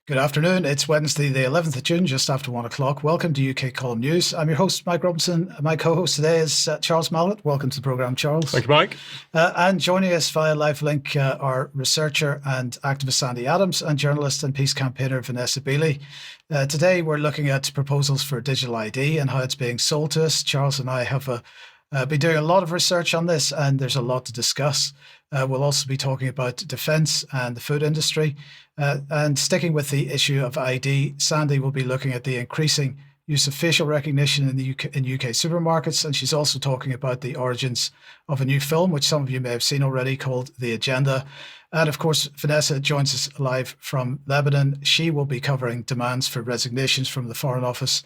Good afternoon. It's Wednesday, the 11th of June, just after 1 o'clock. Welcome to UK Column News. I'm your host, Mike Robinson. My co-host today is Charles Malet. Welcome to the programme, Charles. Thank you, Mike. And joining us via live link are researcher and activist Sandi and journalist and peace campaigner Vanessa Beeley. Today, we're looking at proposals for digital ID and how it's being sold to us. Charles and I have been doing a lot of research on this, and there's a lot to discuss. We'll also be talking about defence and the food industry. And sticking with the issue of ID, Sandi will be looking at the increasing use of facial recognition in UK supermarkets, and she's also talking about the origins of a new film, which some of you may have seen already, called The Agenda. And of course, Vanessa joins us live from Lebanon. She will be covering demands for resignations from the Foreign Office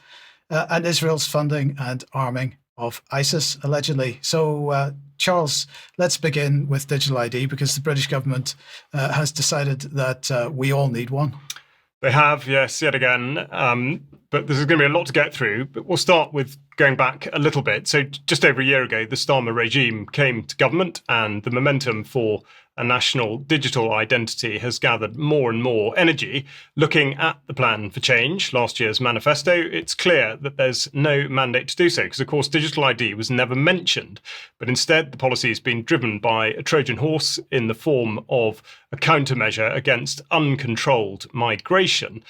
and Israel's funding and arming of ISIS, allegedly. So, Charles, let's begin with digital ID, because the British government has decided that we all need one. They have, yes, yet again. But there's going to be a lot to get through. But we'll start with going back a little bit. So just over a year ago, the Starmer regime came to government, and the momentum for a national digital identity has gathered more and more energy. Looking at the plan for change, last year's manifesto, it's clear that there's no mandate to do so, because, of course, digital ID was never mentioned. But instead, the policy has been driven by a Trojan horse in the form of a countermeasure against uncontrolled migration.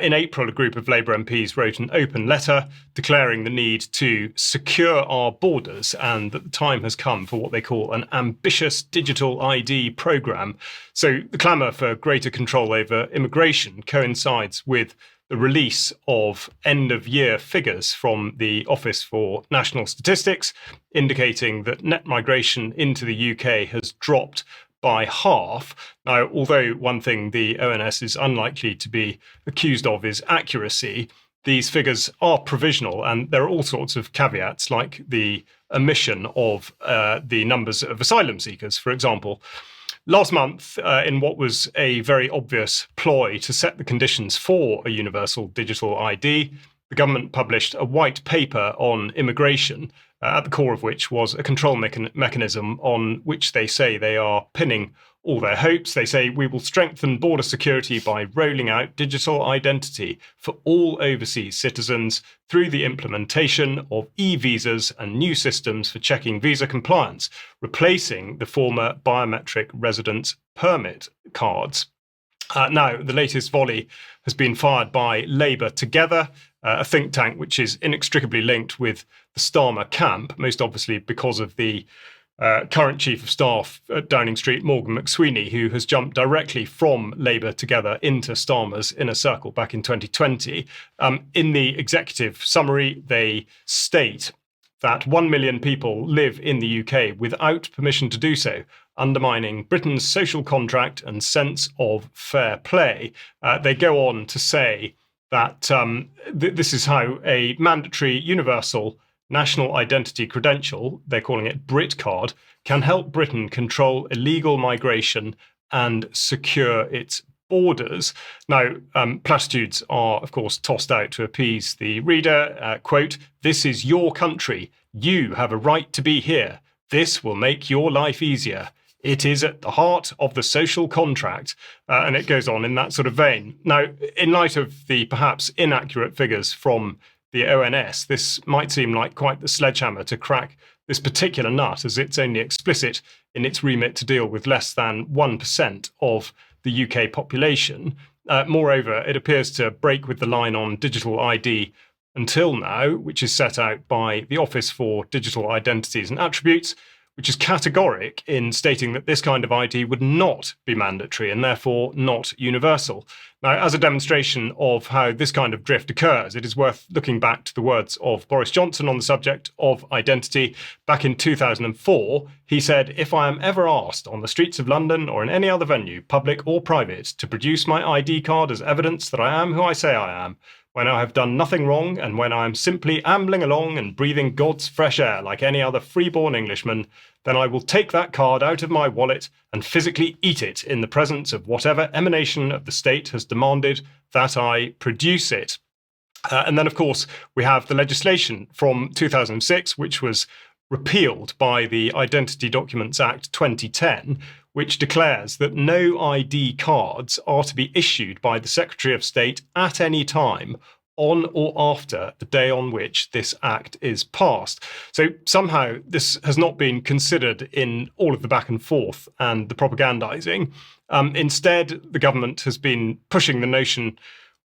In April, a group of Labour MPs wrote an open letter declaring the need to secure our borders, and that the time has come for what they call an ambitious digital ID programme. So the clamour for greater control over immigration coincides with the release of end-of-year figures from the Office for National Statistics, indicating that net migration into the UK has dropped by half. Now, although one thing the ONS is unlikely to be accused of is accuracy, these figures are provisional, and there are all sorts of caveats, like the omission of the numbers of asylum seekers, for example. Last month, in what was a very obvious ploy to set the conditions for a universal digital ID, the government published a white paper on immigration, at the core of which was a control mechanism on which they say they are pinning all their hopes. They say we will strengthen border security by rolling out digital identity for all overseas citizens through the implementation of e-visas and new systems for checking visa compliance, replacing the former biometric residence permit cards. Now, the latest volley has been fired by Labour Together, a think tank which is inextricably linked with the Starmer camp, most obviously because of the current Chief of Staff at Downing Street, Morgan McSweeney, who has jumped directly from Labour Together into Starmer's inner circle back in 2020. In the executive summary, they state that 1 million people live in the UK without permission to do so, undermining Britain's social contract and sense of fair play. They go on to say that this is how a mandatory universal national identity credential, they're calling it BritCard, can help Britain control illegal migration and secure its borders. Now, platitudes are, of course, tossed out to appease the reader. Quote, "This is your country. You have a right to be here. This will make your life easier. It is at the heart of the social contract," and it goes on in that sort of vein. Now, in light of the perhaps inaccurate figures from the ONS, this might seem like quite the sledgehammer to crack this particular nut, as it's only explicit in its remit to deal with less than 1% of the UK population. Moreover, it appears to break with the line on digital ID until now, which is set out by the Office for Digital Identities and Attributes, which is categoric in stating that this kind of ID would not be mandatory and therefore not universal. Now, as a demonstration of how this kind of drift occurs, it is worth looking back to the words of Boris Johnson on the subject of identity. Back in 2004, he said, "If I am ever asked on the streets of London or in any other venue, public or private, to produce my ID card as evidence that I am who I say I am, when I have done nothing wrong and when I am simply ambling along and breathing God's fresh air like any other freeborn Englishman, then I will take that card out of my wallet and physically eat it in the presence of whatever emanation of the state has demanded that I produce it." And then, of course, we have the legislation from 2006, which was repealed by the Identity Documents Act 2010, which declares that no ID cards are to be issued by the Secretary of State at any time on or after the day on which this act is passed. So somehow this has not been considered in all of the back and forth and the propagandizing. Instead, the government has been pushing the notion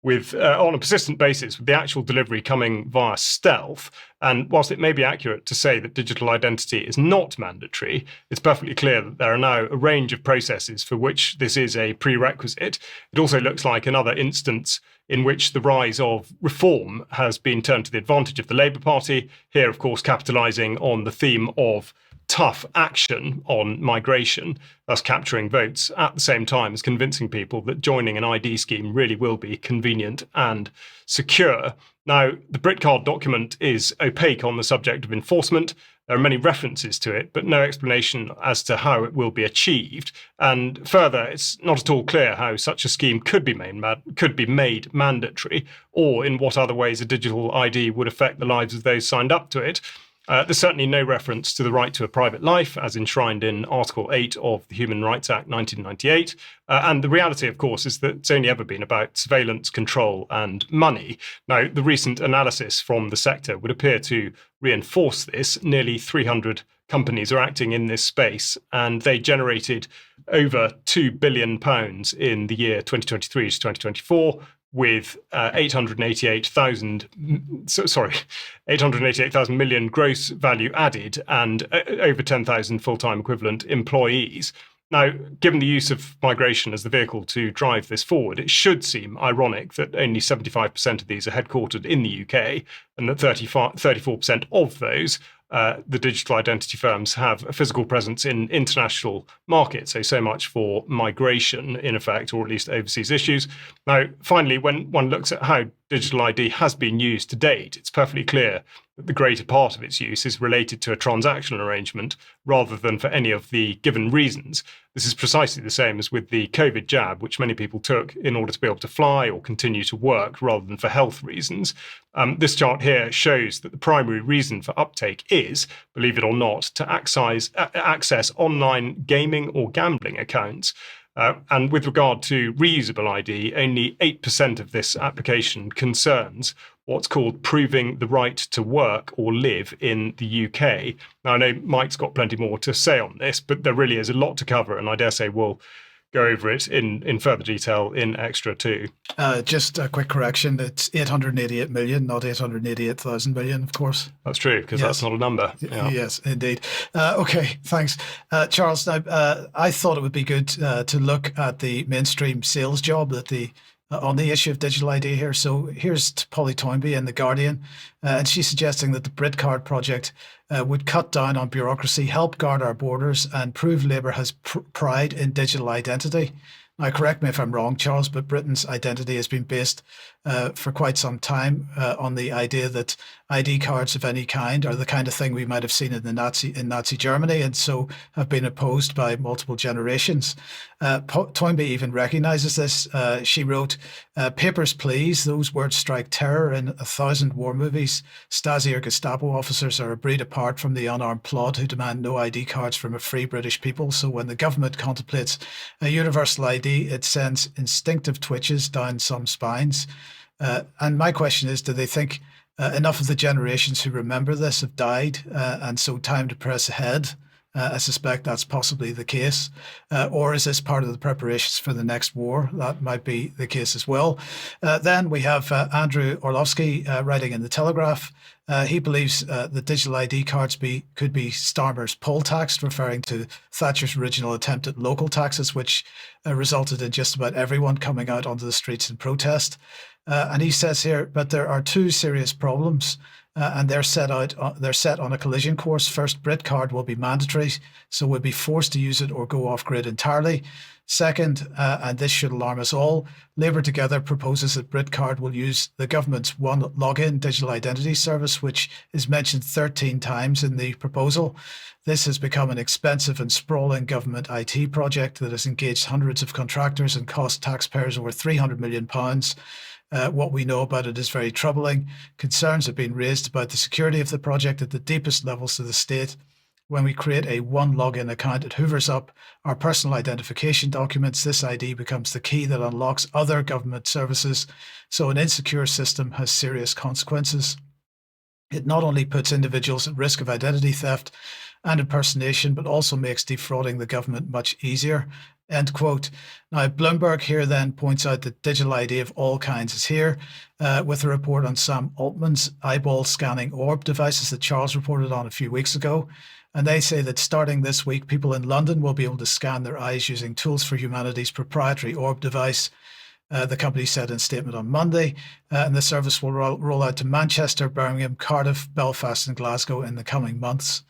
on a persistent basis, with the actual delivery coming via stealth. And whilst it may be accurate to say that digital identity is not mandatory, it's perfectly clear that there are now a range of processes for which this is a prerequisite. It also looks like another instance in which the rise of reform has been turned to the advantage of the Labour Party, here, of course, capitalising on the theme of tough action on migration, thus capturing votes at the same time as convincing people that joining an ID scheme really will be convenient and secure. Now, the BritCard document is opaque on the subject of enforcement. There are many references to it, but no explanation as to how it will be achieved. And further, it's not at all clear how such a scheme could be made mandatory, or in what other ways a digital ID would affect the lives of those signed up to it. There's certainly no reference to the right to a private life, as enshrined in Article 8 of the Human Rights Act 1998. And the reality, of course, is that it's only ever been about surveillance, control, and money. Now, the recent analysis from the sector would appear to reinforce this. Nearly 300 companies are acting in this space, and they generated over £2 billion in the year 2023 to 2024, with 888,000 million gross value added and over 10,000 full-time equivalent employees. Now, given the use of migration as the vehicle to drive this forward, it should seem ironic that only 75% of these are headquartered in the UK, and that 34% of those, the digital identity firms, have a physical presence in international markets. So much for migration, in effect, or at least overseas issues. Now, finally, when one looks at how digital ID has been used to date, it's perfectly clear that the greater part of its use is related to a transactional arrangement rather than for any of the given reasons. This is precisely the same as with the COVID jab, which many people took in order to be able to fly or continue to work rather than for health reasons. This chart here shows that the primary reason for uptake is, believe it or not, to access online gaming or gambling accounts. And with regard to reusable ID, only 8% of this application concerns what's called proving the right to work or live in the UK. Now, I know Mike's got plenty more to say on this, but there really is a lot to cover, and I dare say we'll go over it in further detail in Extra 2. Just a quick correction. It's 888 million, not 888,000 million, of course. That's true, because that's not a number. Yeah. Yes, indeed. Okay, thanks. Charles, now, I thought it would be good to look at the mainstream sales job that on the issue of digital ID here. So here's Polly Toynbee in The Guardian, and she's suggesting that the BritCard project would cut down on bureaucracy, help guard our borders, and prove Labour has pride in digital identity. Now, correct me if I'm wrong, Charles, but Britain's identity has been based for quite some time on the idea that ID cards of any kind are the kind of thing we might have seen in Nazi Germany, and so have been opposed by multiple generations. Toynbee even recognises this. She wrote, "Papers, please. Those words strike terror in 1,000 war movies. Stasi or Gestapo officers are a breed apart from the unarmed plod who demand no ID cards from a free British people. So when the government contemplates a universal ID, it sends instinctive twitches down some spines." And my question is, do they think enough of the generations who remember this have died, and so time to press ahead? I suspect that's possibly the case. Or is this part of the preparations for the next war? That might be the case as well. Then we have Andrew Orlovsky writing in The Telegraph. He believes the digital ID cards could be Starmer's poll tax, referring to Thatcher's original attempt at local taxes, which resulted in just about everyone coming out onto the streets in protest. And he says here, but there are two serious problems. And they're set on a collision course. First, BritCard will be mandatory, so we'll be forced to use it or go off grid entirely. Second, and this should alarm us all, Labour Together proposes that BritCard will use the government's One Login digital identity service, which is mentioned 13 times in the proposal. This has become an expensive and sprawling government IT project that has engaged hundreds of contractors and cost taxpayers over £300 million. What we know about it is very troubling. Concerns have been raised about the security of the project at the deepest levels of the state. when we create a one login account, it hoovers up our personal identification documents. This ID becomes the key that unlocks other government services. So an insecure system has serious consequences. It not only puts individuals at risk of identity theft and impersonation, but also makes defrauding the government much easier. End quote. Now, Bloomberg here then points out that digital ID of all kinds is here, with a report on Sam Altman's eyeball scanning orb devices that Charles reported on a few weeks ago. And they say that starting this week, people in London will be able to scan their eyes using Tools for Humanity's proprietary orb device. The company said in a statement on Monday, and the service will roll out to Manchester, Birmingham, Cardiff, Belfast, and Glasgow in the coming months.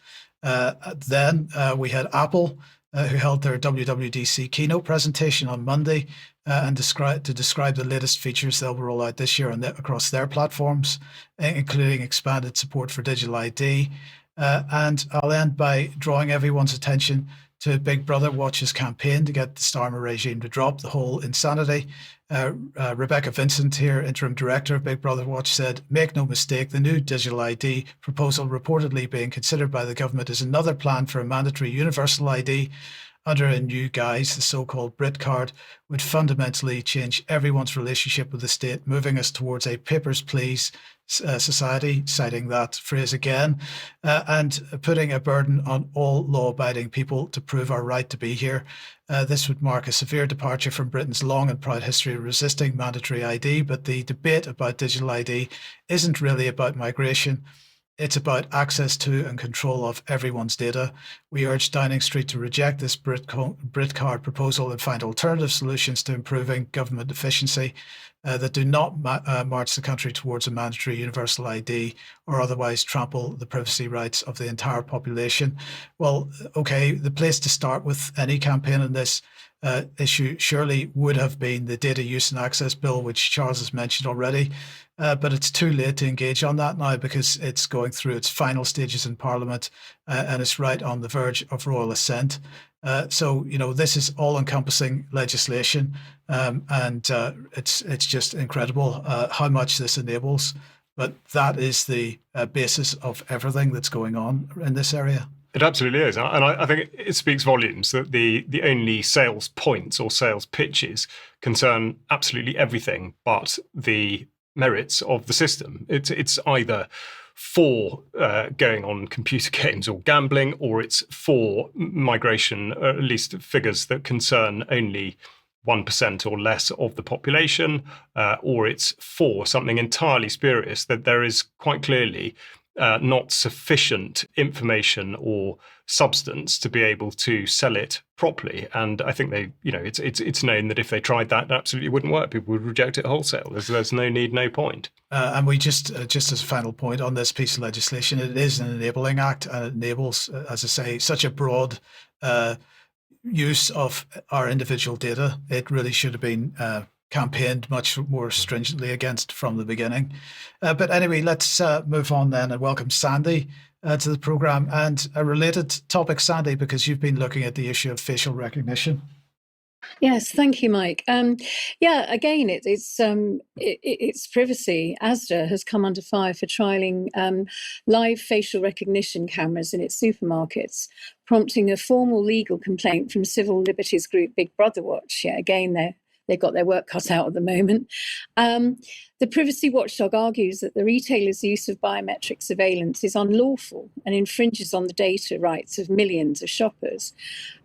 Then we had Apple, who held their WWDC keynote presentation on Monday and describe the latest features they'll roll out this year across their platforms, including expanded support for digital ID. And I'll end by drawing everyone's attention to Big Brother Watch's campaign to get the Starmer regime to drop the whole insanity. Rebecca Vincent here, interim director of Big Brother Watch, said, "Make no mistake, the new digital ID proposal reportedly being considered by the government is another plan for a mandatory universal ID under a new guise. The so-called BritCard would fundamentally change everyone's relationship with the state, moving us towards a papers, please society," citing that phrase again, and putting a burden on all law-abiding people to prove our right to be here. This would mark a severe departure from Britain's long and proud history of resisting mandatory ID, but the debate about digital ID isn't really about migration. It's about access to and control of everyone's data. We urge Downing Street to reject this BritCard proposal and find alternative solutions to improving government efficiency that do not march the country towards a mandatory universal ID or otherwise trample the privacy rights of the entire population. Well, okay, the place to start with any campaign on this issue surely would have been the Data Use and Access Bill, which Charles has mentioned already. But it's too late to engage on that now because it's going through its final stages in Parliament and it's right on the verge of royal assent. So, this is all-encompassing legislation and it's just incredible how much this enables. But that is the basis of everything that's going on in this area. It absolutely is. And I think it speaks volumes that the only sales points or sales pitches concern absolutely everything but the merits of the system. It's either for going on computer games or gambling, or it's for migration, or at least figures that concern only 1% or less of the population, or it's for something entirely spurious that there is quite clearly not sufficient information or substance to be able to sell it properly. And I think it's known that if they tried that, it absolutely wouldn't work. People would reject it wholesale. There's no need, no point. And we just as a final point on this piece of legislation, it is an enabling act and it enables, as I say, such a broad use of our individual data. It really should have been campaigned much more stringently against from the beginning. But anyway, let's move on then and welcome Sandi to the program, and a related topic, Sandi, because you've been looking at the issue of facial recognition. Yes, thank you, Mike. Again, it's privacy. Asda has come under fire for trialling live facial recognition cameras in its supermarkets, prompting a formal legal complaint from civil liberties group Big Brother Watch. Yeah, again, they've got their work cut out at the moment. The privacy watchdog argues that the retailer's use of biometric surveillance is unlawful and infringes on the data rights of millions of shoppers.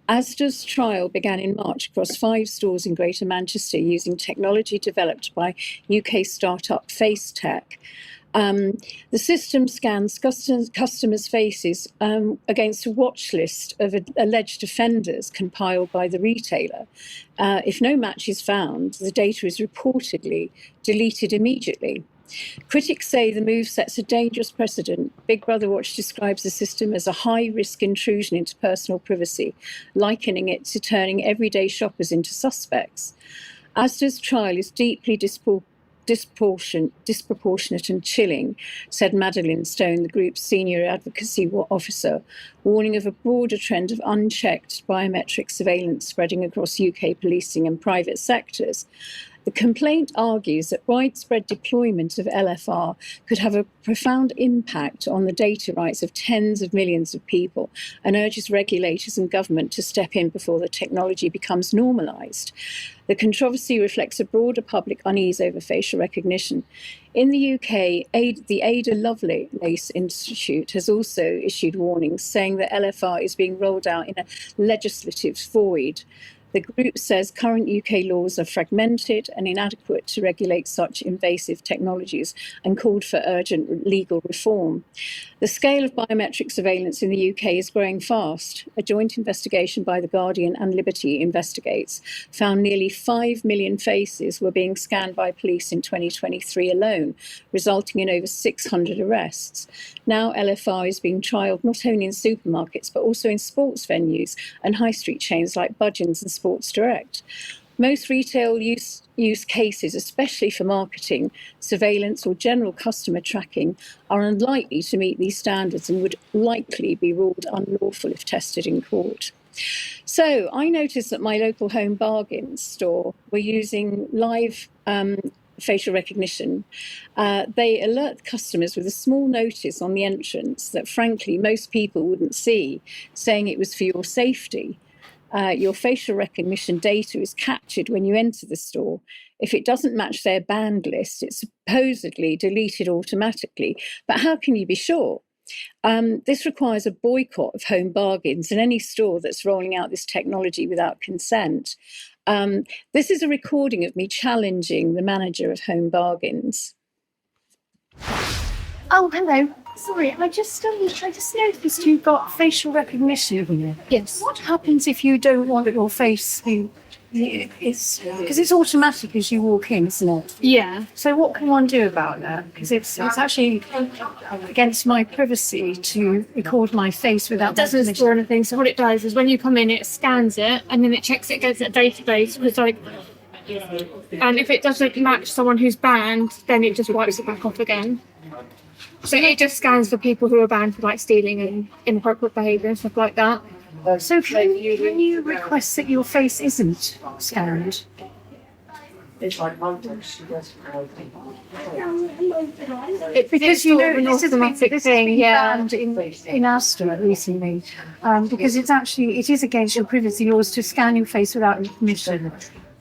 Asda's trial began in March across 5 stores in Greater Manchester using technology developed by UK startup FaceTech. The system scans customers' faces against a watch list of alleged offenders compiled by the retailer. If no match is found, the data is reportedly deleted immediately. Critics say the move sets a dangerous precedent. Big Brother Watch describes the system as a high-risk intrusion into personal privacy, likening it to turning everyday shoppers into suspects. Asda's trial is deeply disproportionate and chilling, said Madeleine Stone, the group's senior advocacy officer, warning of a broader trend of unchecked biometric surveillance spreading across UK policing and private sectors. The complaint argues that widespread deployment of LFR could have a profound impact on the data rights of tens of millions of people and urges regulators and government to step in before the technology becomes normalised. The controversy reflects a broader public unease over facial recognition. In the UK, the Ada Lovelace Institute has also issued warnings saying that LFR is being rolled out in a legislative void. The group says current UK laws are fragmented and inadequate to regulate such invasive technologies and called for urgent legal reform. The scale of biometric surveillance in the UK is growing fast. A joint investigation by The Guardian and Liberty Investigates found nearly 5 million faces were being scanned by police in 2023 alone, resulting in over 600 arrests. Now LFR is being trialled not only in supermarkets but also in sports venues and high street chains like Budgeons and Sports Direct. Most retail use cases, especially for marketing, surveillance or general customer tracking, are unlikely to meet these standards and would likely be ruled unlawful if tested in court. So I noticed that my local Home Bargains store were using live facial recognition. They alert customers with a small notice on the entrance that, frankly, most people wouldn't see, saying it was for your safety. Your facial recognition data is captured when you enter the store. If it doesn't match their banned list, it's supposedly deleted automatically. But how can you be sure? This requires a boycott of Home Bargains and any store that's rolling out this technology without consent. This is a recording of me challenging the manager of Home Bargains. Oh, hello. Sorry, I just noticed you've got facial recognition. Yes. What happens if you don't want your face to? Because it's automatic as you walk in, isn't it? Yeah. So what can one do about that? Because it's actually against my privacy to record my face without It doesn't permission. store anything. So what it does is when you come in, it scans it and then it checks it against a database. And if it doesn't match someone who's banned, then it just wipes it back off again. So it just scans for people who are banned for like stealing and inappropriate behaviour and stuff like that. So can you request that your face isn't scanned? Because you know this is automatic thing, yeah. banned in Astra recently, because it is against your privacy laws to scan your face without your permission.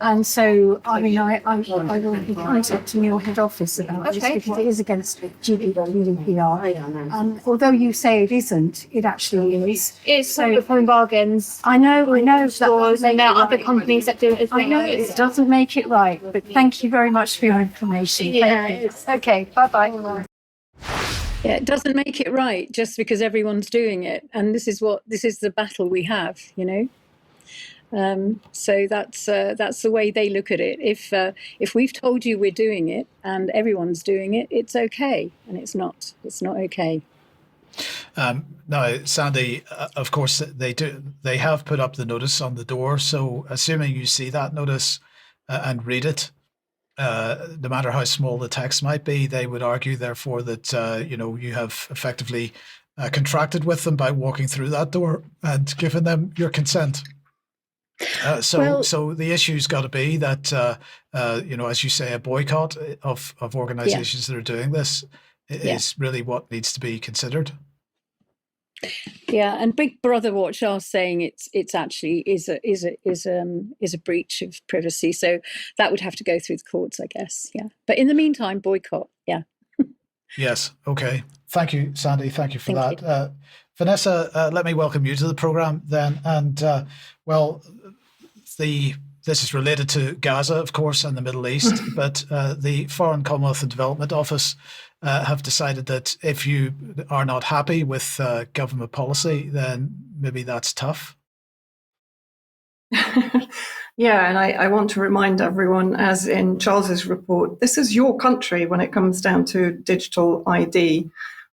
And so, I mean, I will be contacting your head office about this because it is against GDPR. Although you say it isn't, it actually is. It's so with Home Bargains. I know. Stores, and there are other companies that do it as well. I know it doesn't make it right, but thank you very much for your information. Yeah. Okay, bye-bye. Yeah, it doesn't make it right just because everyone's doing it. And this is the battle we have, you know. So that's the way they look at it. If we've told you we're doing it and everyone's doing it, it's okay, and it's not okay. Now, Sandi, of course, they have put up the notice on the door. So, assuming you see that notice and read it, no matter how small the text might be, they would argue, therefore, that you have effectively contracted with them by walking through that door and given them your consent. So the issue's got to be that, as you say, a boycott of organizations that are doing this is really what needs to be considered. Yeah, and Big Brother Watch are saying it's actually is a breach of privacy. So that would have to go through the courts, I guess. Yeah, but in the meantime, boycott. Yeah. Yes. Okay. Thank you, Sandi. Thank you for Thank that. Vanessa, let me welcome you to the program then. And this is related to Gaza, of course, and the Middle East, but the Foreign Commonwealth and Development Office have decided that if you are not happy with government policy, then maybe that's tough. Yeah, and I want to remind everyone, as in Charles's report, this is your country when it comes down to digital ID.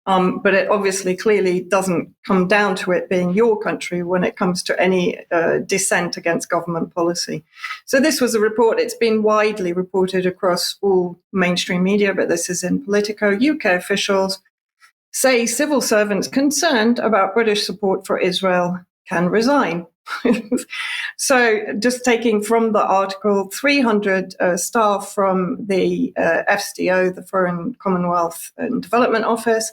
But it obviously clearly doesn't come down to it being your country when it comes to any dissent against government policy. So this was a report. It's been widely reported across all mainstream media, but this is in Politico. UK officials say civil servants concerned about British support for Israel can resign. So just taking from the article, 300 staff from the FCO, the Foreign Commonwealth and Development Office,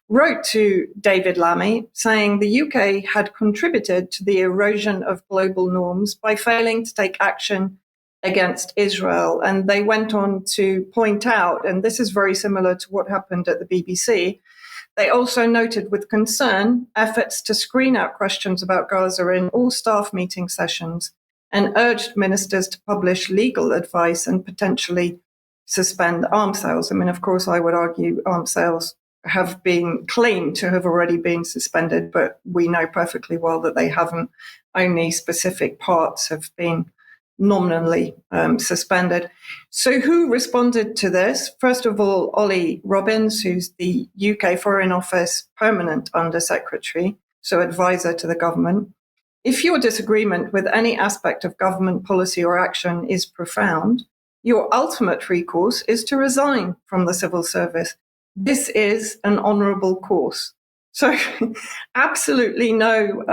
wrote to David Lammy saying the UK had contributed to the erosion of global norms by failing to take action against Israel. And they went on to point out, and this is very similar to what happened at the BBC, they also noted with concern efforts to screen out questions about Gaza in all staff meeting sessions and urged ministers to publish legal advice and potentially suspend arms sales. I mean, of course, I would argue arms sales have been claimed to have already been suspended, but we know perfectly well that they haven't. Only specific parts have been nominally suspended. So who responded to this? First of all, Ollie Robbins, who's the UK Foreign Office Permanent Undersecretary, so advisor to the government. If your disagreement with any aspect of government policy or action is profound, your ultimate recourse is to resign from the civil service. This is an honourable course. So absolutely no,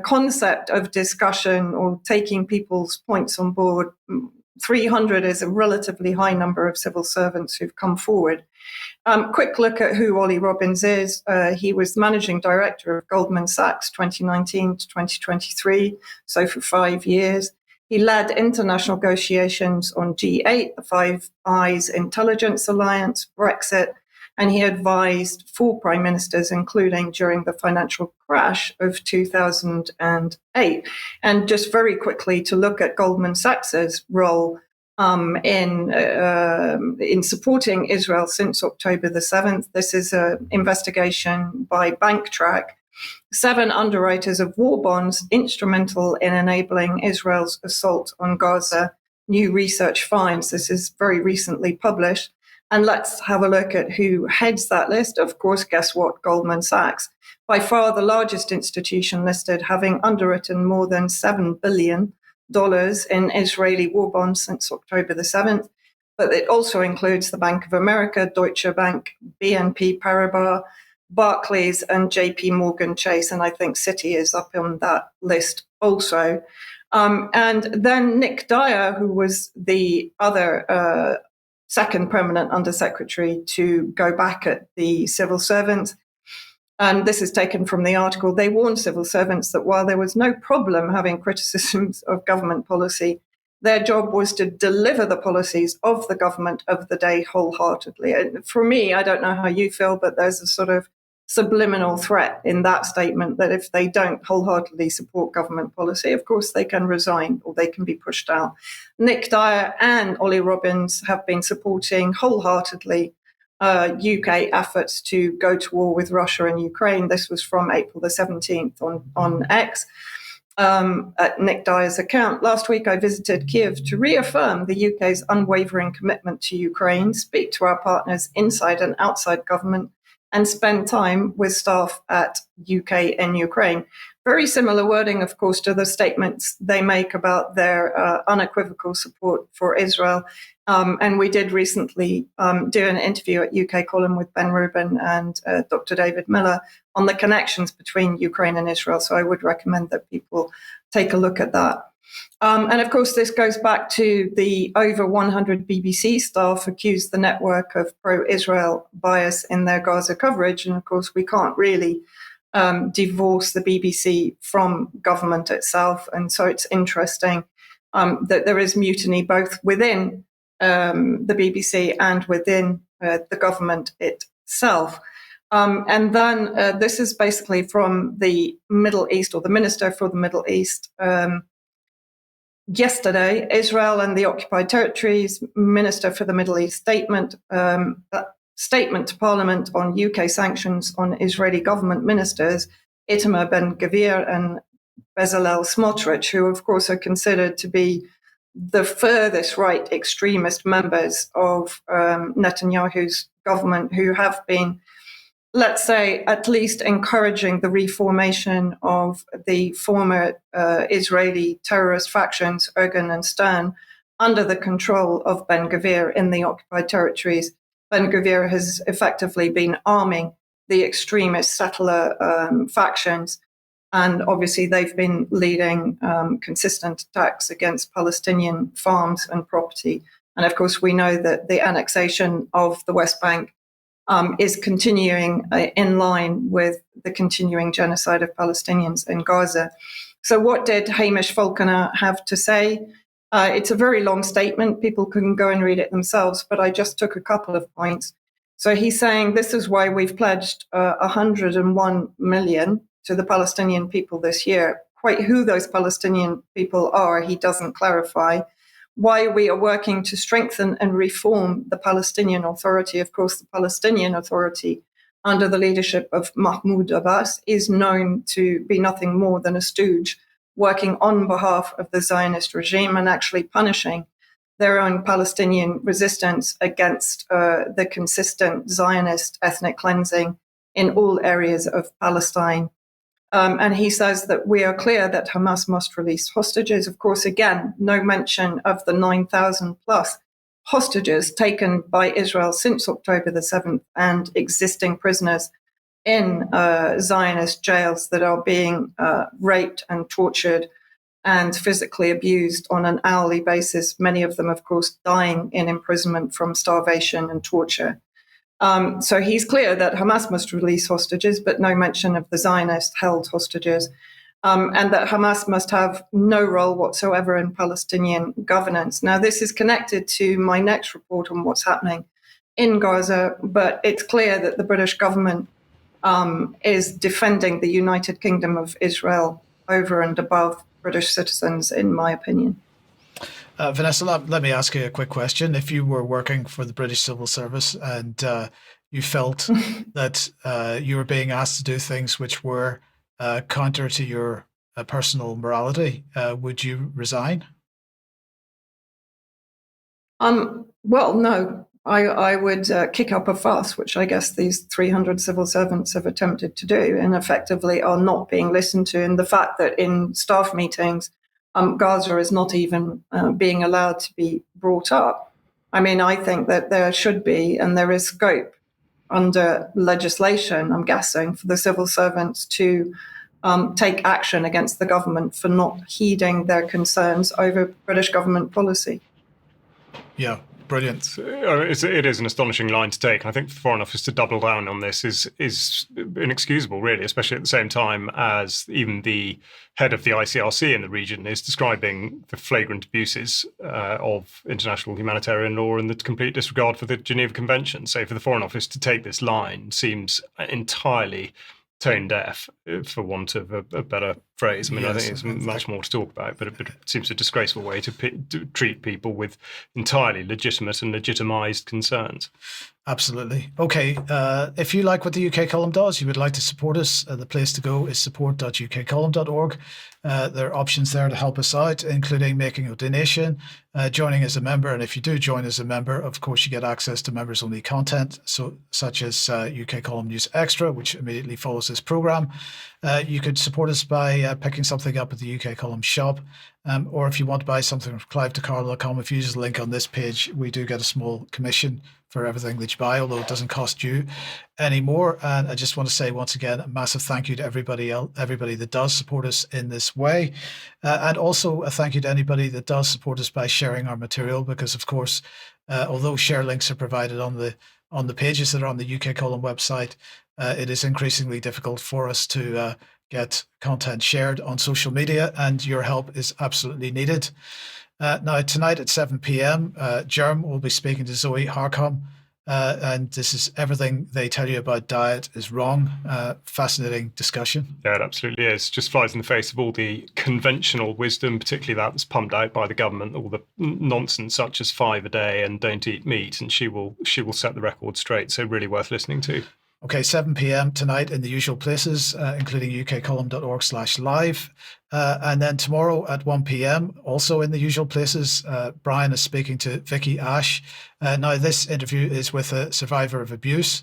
concept of discussion or taking people's points on board. 300 is a relatively high number of civil servants who've come forward. Quick look at who Ollie Robbins is. He was managing director of Goldman Sachs 2019 to 2023, so for 5 years. He led international negotiations on G8, the Five Eyes Intelligence Alliance, Brexit, and he advised 4 prime ministers, including during the financial crash of 2008. And just very quickly to look at Goldman Sachs's role in supporting Israel since October the 7th. This is an investigation by BankTrack. 7 underwriters of war bonds instrumental in enabling Israel's assault on Gaza. New research finds. This is very recently published. And let's have a look at who heads that list. Of course, guess what? Goldman Sachs, by far the largest institution listed, having underwritten more than $7 billion in Israeli war bonds since October the 7th. But it also includes the Bank of America, Deutsche Bank, BNP Paribas, Barclays, and JP Morgan Chase. And I think Citi is up on that list also. And then Nick Dyer, who was the other second permanent undersecretary to go back at the civil servants. And this is taken from the article. They warned civil servants that while there was no problem having criticisms of government policy, their job was to deliver the policies of the government of the day wholeheartedly. And for me, I don't know how you feel, but there's a sort of subliminal threat in that statement that if they don't wholeheartedly support government policy, of course they can resign or they can be pushed out. Nick Dyer and Ollie Robbins have been supporting wholeheartedly UK efforts to go to war with Russia and Ukraine. This was from April the 17th on X. At Nick Dyer's account. Last week, I visited Kiev to reaffirm the UK's unwavering commitment to Ukraine, speak to our partners inside and outside government, and spend time with staff at UK and Ukraine. Very similar wording, of course, to the statements they make about their unequivocal support for Israel. And we did recently do an interview at UK Column with Ben Rubin and Dr. David Miller on the connections between Ukraine and Israel. So I would recommend that people take a look at that. And of course, this goes back to the over 100 BBC staff accused the network of pro-Israel bias in their Gaza coverage. And of course, we can't really divorce the BBC from government itself. And so it's interesting that there is mutiny both within the BBC and within the government itself. And then this is basically from the Middle East, or the Minister for the Middle East. Yesterday, Israel and the occupied territories, Minister for the Middle East statement to Parliament on UK sanctions on Israeli government ministers, Itamar Ben-Gvir and Bezalel Smotrich, who of course are considered to be the furthest right extremist members of Netanyahu's government, who have been, let's say, at least encouraging the reformation of the former Israeli terrorist factions, Ergun and Stern, under the control of Ben-Gvir in the occupied territories. Ben-Gvir has effectively been arming the extremist settler factions And obviously, they've been leading consistent attacks against Palestinian farms and property. And of course, we know that the annexation of the West Bank is continuing in line with the continuing genocide of Palestinians in Gaza. So what did Hamish Falconer have to say? It's a very long statement. People can go and read it themselves, but I just took a couple of points. So he's saying this is why we've pledged 101 million to the Palestinian people this year. Quite who those Palestinian people are, he doesn't clarify. Why we are working to strengthen and reform the Palestinian Authority. Of course, the Palestinian Authority, under the leadership of Mahmoud Abbas, is known to be nothing more than a stooge working on behalf of the Zionist regime and actually punishing their own Palestinian resistance against the consistent Zionist ethnic cleansing in all areas of Palestine. And he says that we are clear that Hamas must release hostages. Of course, again, no mention of the 9,000 plus hostages taken by Israel since October the 7th and existing prisoners in Zionist jails that are being raped and tortured and physically abused on an hourly basis, many of them, of course, dying in imprisonment from starvation and torture. So he's clear that Hamas must release hostages, but no mention of the Zionist-held hostages, and that Hamas must have no role whatsoever in Palestinian governance. Now, this is connected to my next report on what's happening in Gaza, but it's clear that the British government is defending the United Kingdom of Israel over and above British citizens, in my opinion. Vanessa, let me ask you a quick question. If you were working for the British Civil Service and you felt that you were being asked to do things which were counter to your personal morality, would you resign? Well, no. I would kick up a fuss, which I guess these 300 civil servants have attempted to do, and effectively are not being listened to. And the fact that in staff meetings, Gaza is not even being allowed to be brought up. I mean, I think that there should be, and there is scope under legislation, I'm guessing, for the civil servants to take action against the government for not heeding their concerns over British government policy. Yeah. Brilliant. It is an astonishing line to take. I think for the Foreign Office to double down on this is inexcusable, really, especially at the same time as even the head of the ICRC in the region is describing the flagrant abuses of international humanitarian law and the complete disregard for the Geneva Convention. So for the Foreign Office to take this line seems entirely tone deaf, for want of a better phrase. I mean, yes, I think it's much more to talk about, but it seems a disgraceful way to treat people with entirely legitimate and legitimised concerns. Absolutely. Okay, if you like what the UK Column does, you would like to support us, the place to go is support.ukcolumn.org. There are options there to help us out, including making a donation, joining as a member. And if you do join as a member, of course, you get access to members-only content, such as UK Column News Extra, which immediately follows this programme. You could support us by picking something up at the UK Column shop. Or if you want to buy something from clive2carl.com, if you use the link on this page, we do get a small commission for everything that you buy, although it doesn't cost you any more. And I just want to say once again, a massive thank you to everybody that does support us in this way. And also a thank you to anybody that does support us by sharing our material, because of course, although share links are provided on the pages that are on the UK Column website, it is increasingly difficult for us to get content shared on social media, and your help is absolutely needed. Now, tonight at 7 p.m, Jerm will be speaking to Zoe Harcom, and this is Everything They Tell You About Diet is Wrong. Fascinating discussion. Yeah, it absolutely is. Just flies in the face of all the conventional wisdom, particularly that that's pumped out by the government, all the nonsense such as 5 a day and don't eat meat, and she will set the record straight. So really worth listening to. Okay, 7 p.m. tonight in the usual places, including ukcolumn.org/live. And then tomorrow at 1 p.m, also in the usual places, Brian is speaking to Vicky Ash. Now, this interview is with a survivor of abuse,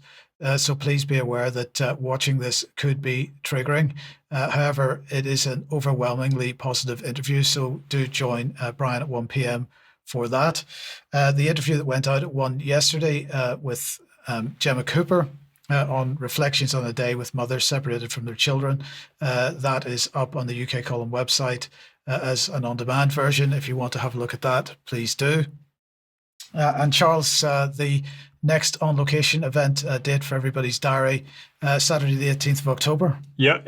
so please be aware that watching this could be triggering. However, it is an overwhelmingly positive interview, so do join Brian at 1 p.m. for that. The interview that went out at 1 yesterday with Gemma Cooper, on Reflections on a Day with Mothers Separated from Their Children. That is up on the UK Column website as an on-demand version. If you want to have a look at that, please do. And Charles, the next On Location event date for everybody's diary, Saturday the 18th of October. Yeah,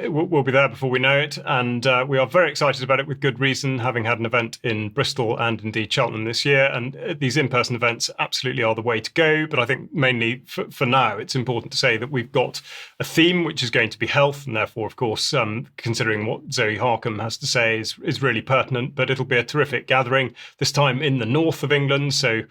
we'll be there before we know it, and we are very excited about it with good reason, having had an event in Bristol and indeed Cheltenham this year, and these in-person events absolutely are the way to go. But I think mainly for now, it's important to say that we've got a theme which is going to be health, and therefore, of course, considering what Zoe Harcombe has to say is really pertinent. But it'll be a terrific gathering, this time in the north of England, so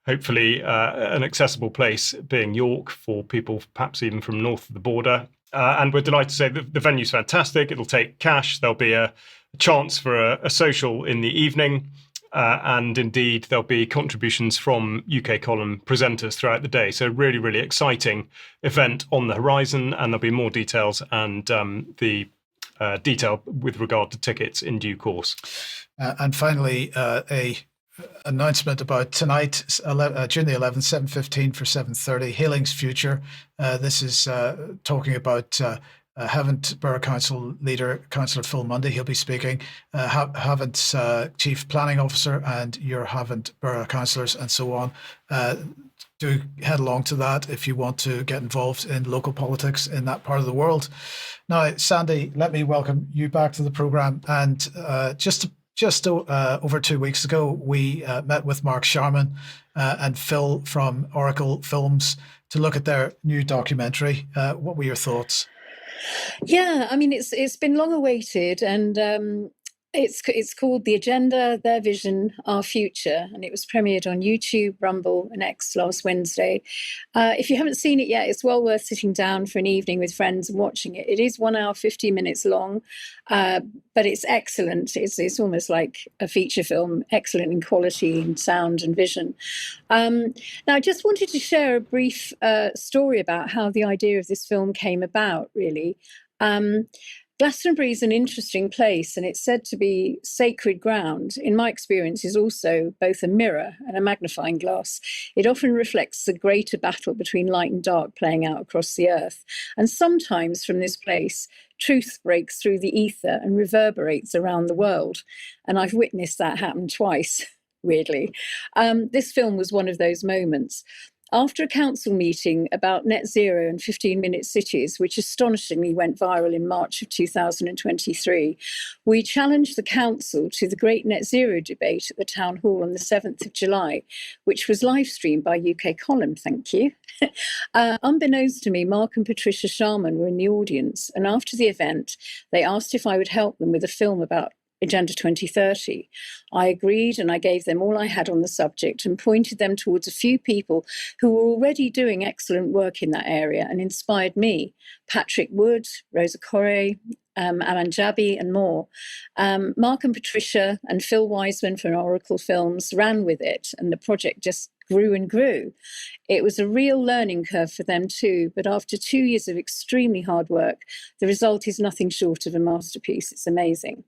hopefully an accessible place being York for people perhaps even from north of the border. And we're delighted to say that the venue's fantastic. It'll take cash. There'll be a chance for a social in the evening. And indeed, there'll be contributions from UK Column presenters throughout the day. So really, really exciting event on the horizon. And there'll be more details and the detail with regard to tickets in due course. And finally, a announcement about tonight, June the 11th, 7:15 for 7:30, Healing's Future. This is talking about Havant Borough Council leader, Councillor Phil Mundy. He'll be speaking. Havant's Chief Planning Officer and your Havant Borough Councillors and so on. Do head along to that if you want to get involved in local politics in that part of the world. Now, Sandi, let me welcome you back to the programme. And just over 2 weeks ago, we met with Mark Sharman and Phil from Oracle Films to look at their new documentary. What were your thoughts? Yeah, I mean, it's been long awaited, and it's called The Agenda, Their Vision, Our Future, and it was premiered on YouTube, Rumble and X last Wednesday. If you haven't seen it yet, it's well worth sitting down for an evening with friends and watching it. It is 1 hour, 50 minutes long, but it's excellent. It's almost like a feature film, excellent in quality and sound and vision. Now, I just wanted to share a brief story about how the idea of this film came about, really. Glastonbury is an interesting place, and it's said to be sacred ground. In my experience, is also both a mirror and a magnifying glass. It often reflects the greater battle between light and dark playing out across the earth. And sometimes from this place, truth breaks through the ether and reverberates around the world. And I've witnessed that happen twice, weirdly. This film was one of those moments. After a council meeting about net zero and 15-minute cities, which astonishingly went viral in March of 2023, we challenged the council to the great net zero debate at the town hall on the 7th of July, which was live streamed by UK Column, thank you. Unbeknownst to me, Mark and Patricia Sharman were in the audience, and after the event, they asked if I would help them with a film about Agenda 2030. I agreed, and I gave them all I had on the subject and pointed them towards a few people who were already doing excellent work in that area and inspired me: Patrick Wood, Rosa Corey, Alan Jabi and more. Mark and Patricia and Phil Wiseman from Oracle Films ran with it, and the project just grew and grew. It was a real learning curve for them too, but after 2 years of extremely hard work, the result is nothing short of a masterpiece. It's amazing.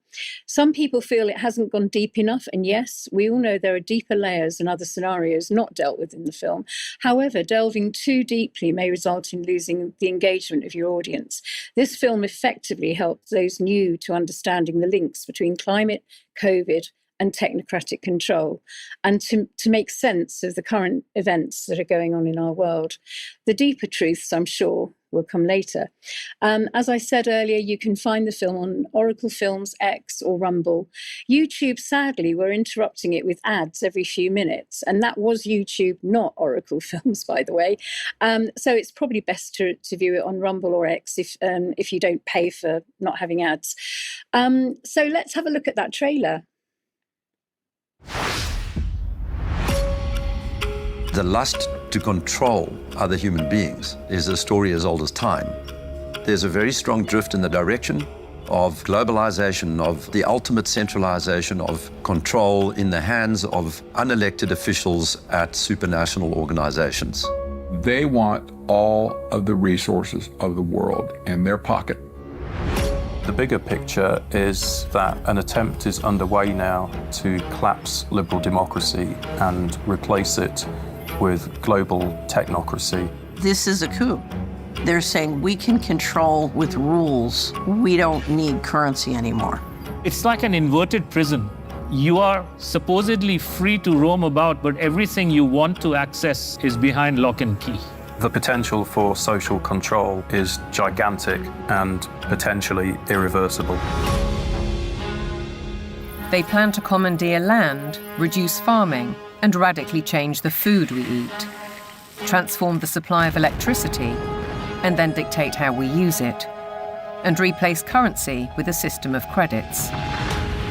Some people feel it hasn't gone deep enough, and yes, we all know there are deeper layers and other scenarios not dealt with in the film. However, delving too deeply may result in losing the engagement of your audience. This film effectively helps those new to understanding the links between climate, COVID, and technocratic control, and to make sense of the current events that are going on in our world. The deeper truths, I'm sure, will come later. As I said earlier, you can find the film on Oracle Films, X or Rumble. YouTube, sadly, were interrupting it with ads every few minutes, and that was YouTube, not Oracle Films, by the way. So it's probably best to view it on Rumble or X if you don't pay for not having ads. So let's have a look at that trailer. The lust to control other human beings is a story as old as time. There's a very strong drift in the direction of globalization, of the ultimate centralization of control in the hands of unelected officials at supranational organizations. They want all of the resources of the world in their pocket. The bigger picture is that an attempt is underway now to collapse liberal democracy and replace it with global technocracy. This is a coup. They're saying we can control with rules. We don't need currency anymore. It's like an inverted prison. You are supposedly free to roam about, but everything you want to access is behind lock and key. The potential for social control is gigantic and potentially irreversible. They plan to commandeer land, reduce farming, and radically change the food we eat, transform the supply of electricity, and then dictate how we use it, and replace currency with a system of credits.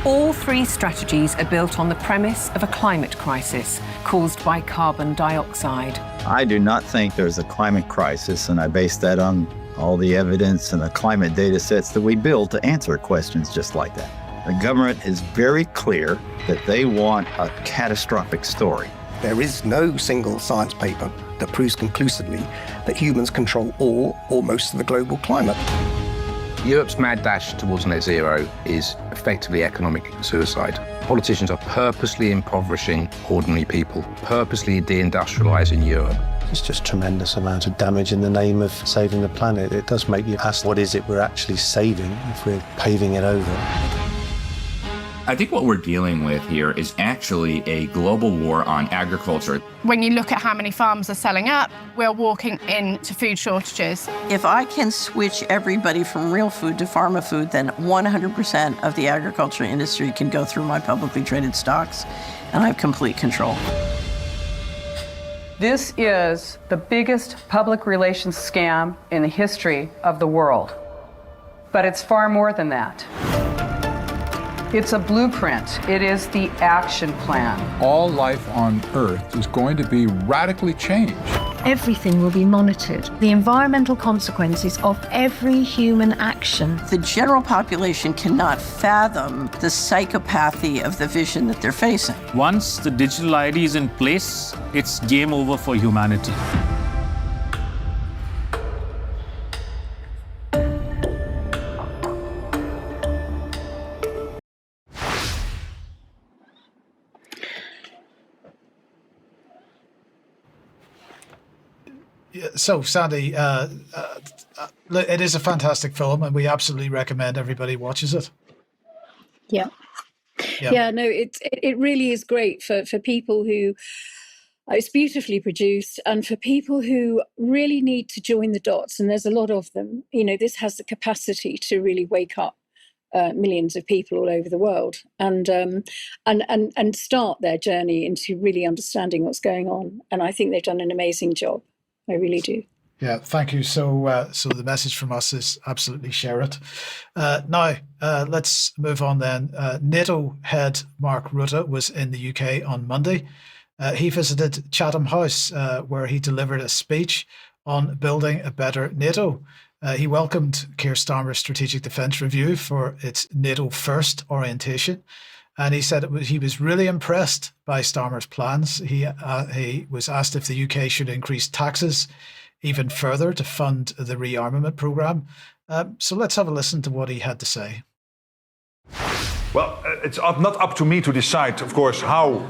All three strategies are built on the premise of a climate crisis caused by carbon dioxide. I do not think there's a climate crisis, and I base that on all the evidence and the climate data sets that we build to answer questions just like that. The government is very clear that they want a catastrophic story. There is no single science paper that proves conclusively that humans control all or most of the global climate. Europe's mad dash towards net zero is effectively economic suicide. Politicians are purposely impoverishing ordinary people, purposely deindustrializing Europe. It's just tremendous amount of damage in the name of saving the planet. It does make you ask, what is it we're actually saving if we're paving it over? I think what we're dealing with here is actually a global war on agriculture. When you look at how many farms are selling up, we're walking into food shortages. If I can switch everybody from real food to pharma food, then 100% of the agriculture industry can go through my publicly traded stocks, and I have complete control. This is the biggest public relations scam in the history of the world. But it's far more than that. It's a blueprint. It is the action plan. All life on Earth is going to be radically changed. Everything will be monitored. The environmental consequences of every human action. The general population cannot fathom the psychopathy of the vision that they're facing. Once the digital ID is in place, it's game over for humanity. So, Sandi, it is a fantastic film, and we absolutely recommend everybody watches it. Yeah. No, it really is great for people who. It's beautifully produced, and for people who really need to join the dots, and there's a lot of them. You know, this has the capacity to really wake up millions of people all over the world, and start their journey into really understanding what's going on. And I think they've done an amazing job. I really do. Yeah, thank you. So the message from us is absolutely share it. Now, let's move on then. NATO head Mark Rutte was in the UK on Monday. He visited Chatham House, where he delivered a speech on building a better NATO. He welcomed Keir Starmer's Strategic Defence Review for its NATO first orientation. And he said he was really impressed by Starmer's plans. He was asked if the UK should increase taxes even further to fund the rearmament programme. So let's have a listen to what he had to say. Well, it's not up to me to decide, of course, how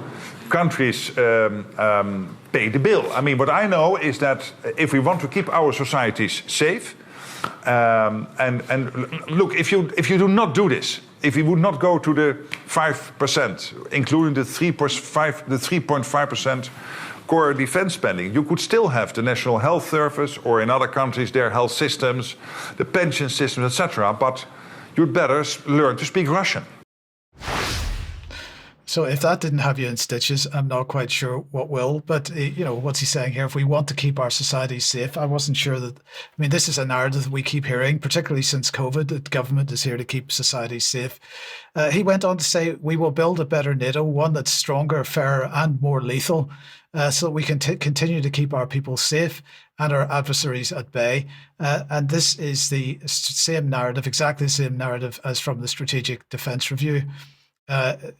countries pay the bill. I mean, what I know is that if we want to keep our societies safe, and look, if you do not do this, if we would not go to the 5%, including the 3.5% core defense spending, you could still have the National Health Service, or in other countries their health systems, the pension systems, etc. But you'd better learn to speak Russian. So if that didn't have you in stitches, I'm not quite sure what will. But, what's he saying here? If we want to keep our societies safe, I wasn't sure that. I mean, this is a narrative that we keep hearing, particularly since COVID, that government is here to keep societies safe. He went on to say, we will build a better NATO, one that's stronger, fairer, and more lethal, so that we can continue to keep our people safe and our adversaries at bay. And this is the same narrative, exactly the same narrative as from the Strategic Defence Review.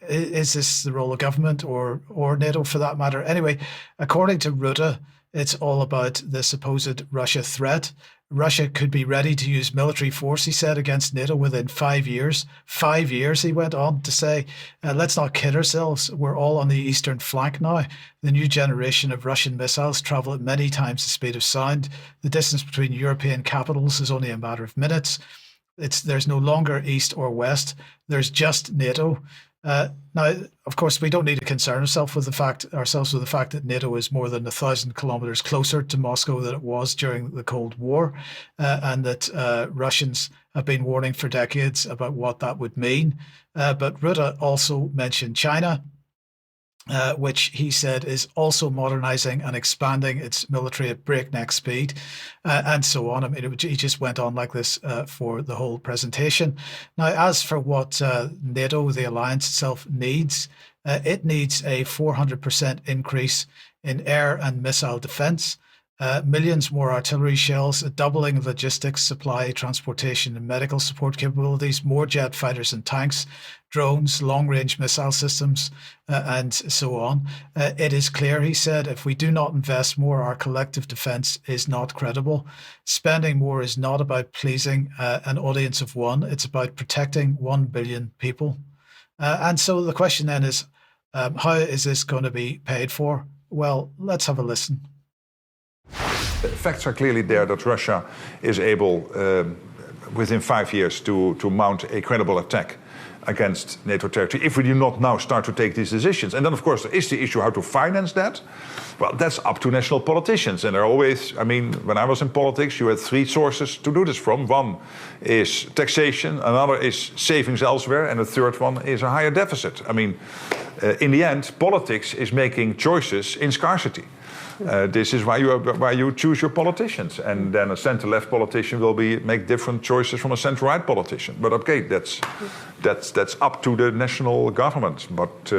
Is this the role of government or NATO for that matter? Anyway, according to Rutte, it's all about the supposed Russia threat Russia could be ready to use military force, he said, against NATO within 5 years. 5 years, he went on to say. Let's not kid ourselves. We're all on the eastern flank now. The new generation of Russian missiles travel at many times the speed of sound. The distance between European capitals is only a matter of minutes. There's no longer east or west. There's just NATO. Now, of course, we don't need to concern ourselves with the fact that NATO is more than 1,000 kilometers closer to Moscow than it was during the Cold War, and that Russians have been warning for decades about what that would mean. But Rutte also mentioned China, which he said is also modernizing and expanding its military at breakneck speed, and so on. I mean, he just went on like this for the whole presentation. Now, as for what NATO, the alliance itself, needs, it needs a 400% increase in air and missile defense, millions more artillery shells, a doubling of logistics, supply, transportation, and medical support capabilities, more jet fighters and tanks, drones, long-range missile systems, and so on. It is clear, he said, if we do not invest more, our collective defense is not credible. Spending more is not about pleasing an audience of one. It's about protecting 1 billion people. And so the question then is, how is this going to be paid for? Well, let's have a listen. The facts are clearly there that Russia is able, within 5 years, to mount a credible attack against NATO territory if we do not now start to take these decisions. And then, of course, there is the issue how to finance that. Well, that's up to national politicians. And they're always, I mean, when I was in politics, you had 3 sources to do this from. One is taxation, another is savings elsewhere, and the third one is a higher deficit. I mean, in the end, politics is making choices in scarcity. This is why you choose your politicians, and then a centre-left politician will make different choices from a centre-right politician. But okay, that's up to the national government. But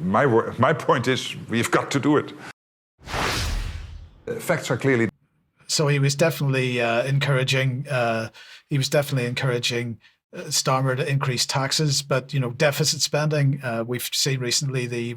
my point is, we've got to do it. Facts are clearly. So he was definitely encouraging. Starmer to increase taxes, but deficit spending. We've seen recently the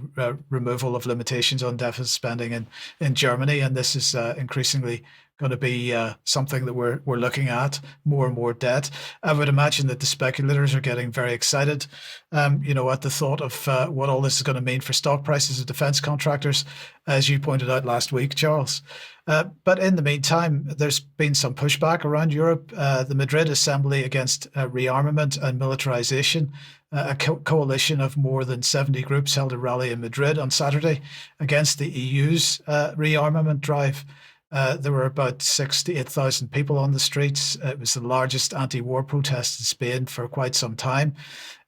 removal of limitations on deficit spending in Germany, and this is increasingly going to be something that we're looking at, more and more debt. I would imagine that the speculators are getting very excited, at the thought of what all this is going to mean for stock prices of defence contractors, as you pointed out last week, Charles. But in the meantime, there's been some pushback around Europe. The Madrid Assembly Against Rearmament and Militarization, a coalition of more than 70 groups held a rally in Madrid on Saturday against the EU's rearmament drive. There were about 68,000 people on the streets. It was the largest anti-war protest in Spain for quite some time.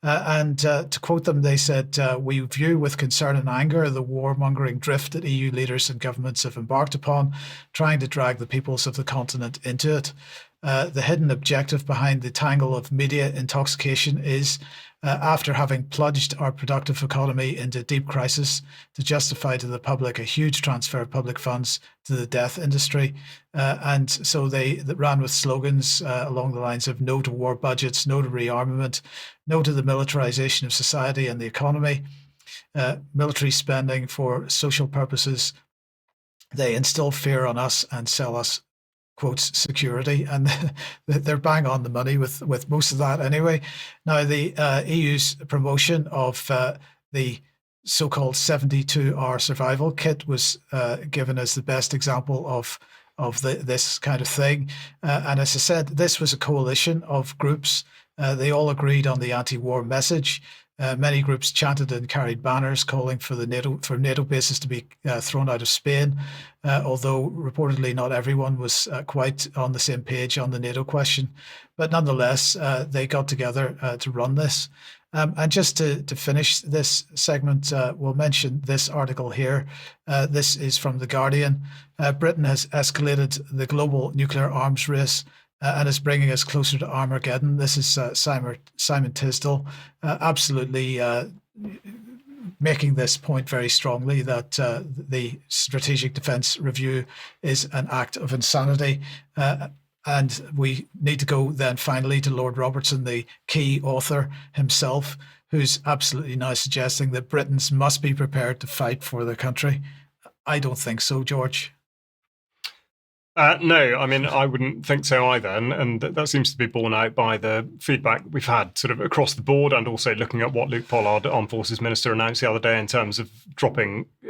And to quote them, they said, "We view with concern and anger the warmongering drift that EU leaders and governments have embarked upon, trying to drag the peoples of the continent into it. The hidden objective behind the tangle of media intoxication is, after having plunged our productive economy into deep crisis, to justify to the public a huge transfer of public funds to the death industry." And so they ran with slogans along the lines of no to war budgets, no to rearmament, no to the militarization of society and the economy, military spending for social purposes. They instill fear on us and sell us, quotes, security, and they're bang on the money with most of that anyway. Now, the EU's promotion of the so-called 72-hour survival kit was given as the best example of this kind of thing. And as I said, this was a coalition of groups. They all agreed on the anti-war message. Many groups chanted and carried banners calling for NATO bases to be thrown out of Spain, although reportedly not everyone was quite on the same page on the NATO question. But nonetheless, they got together to run this. And just to finish this segment, we'll mention this article here. This is from The Guardian. Britain has escalated the global nuclear arms race and is bringing us closer to Armageddon. This is Simon Tisdall absolutely making this point very strongly, that the Strategic Defence Review is an act of insanity. And we need to go then finally to Lord Robertson, the key author himself, who's absolutely now suggesting that Britons must be prepared to fight for their country. I don't think so, George. No, I mean, I wouldn't think so either. And that seems to be borne out by the feedback we've had sort of across the board, and also looking at what Luke Pollard, Armed Forces Minister, announced the other day in terms of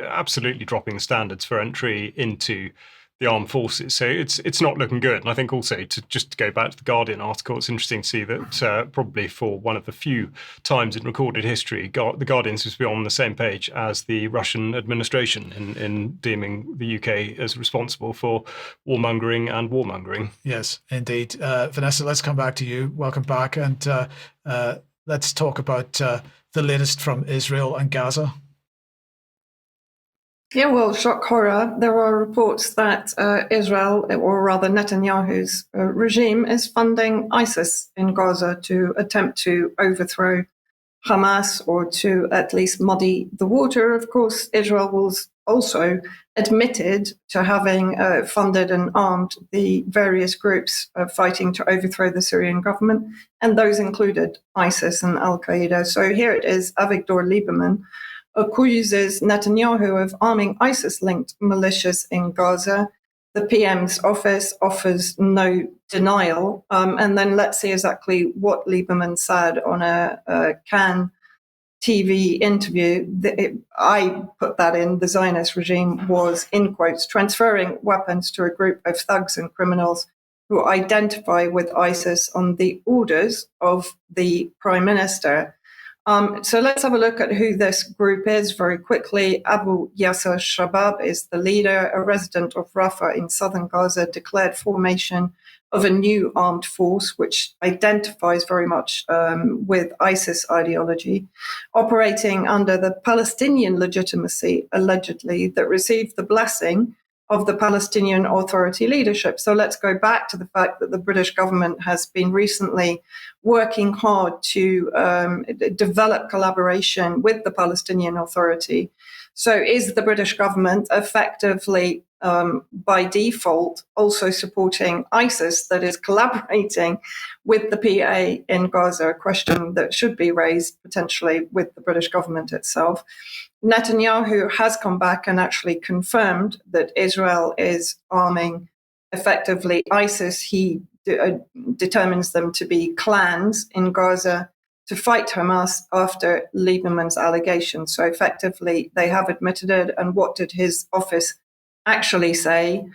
absolutely dropping the standards for entry into the armed forces. So it's not looking good. And I think also, to go back to the Guardian article, it's interesting to see that probably for one of the few times in recorded history, the Guardian seems to be on the same page as the Russian administration in deeming the UK as responsible for warmongering and warmongering. Yes, indeed. Vanessa, let's come back to you. Welcome back. And let's talk about the latest from Israel and Gaza. Yeah, well, shock horror. There are reports that Israel, or rather Netanyahu's regime, is funding ISIS in Gaza to attempt to overthrow Hamas, or to at least muddy the water. Of course, Israel was also admitted to having funded and armed the various groups fighting to overthrow the Syrian government, and those included ISIS and Al-Qaeda. So here it is, Avigdor Lieberman accuses Netanyahu of arming ISIS-linked militias in Gaza. The PM's office offers no denial. And then let's see exactly what Lieberman said on a Cannes TV interview. I put that in. The Zionist regime was, in quotes, transferring weapons to a group of thugs and criminals who identify with ISIS on the orders of the Prime Minister. So let's have a look at who this group is very quickly. Abu Yasser Shabab is the leader. A resident of Rafah in southern Gaza declared formation of a new armed force, which identifies very much with ISIS ideology, operating under the Palestinian legitimacy, allegedly, that received the blessing of the Palestinian Authority leadership. So let's go back to the fact that the British government has been recently working hard to develop collaboration with the Palestinian Authority. So is the British government effectively, by default, also supporting ISIS, that is collaborating with the PA in Gaza? A question that should be raised potentially with the British government itself. Netanyahu has come back and actually confirmed that Israel is arming effectively ISIS. He determines them to be clans in Gaza to fight Hamas after Lieberman's allegations. So effectively, they have admitted it. And what did his office actually say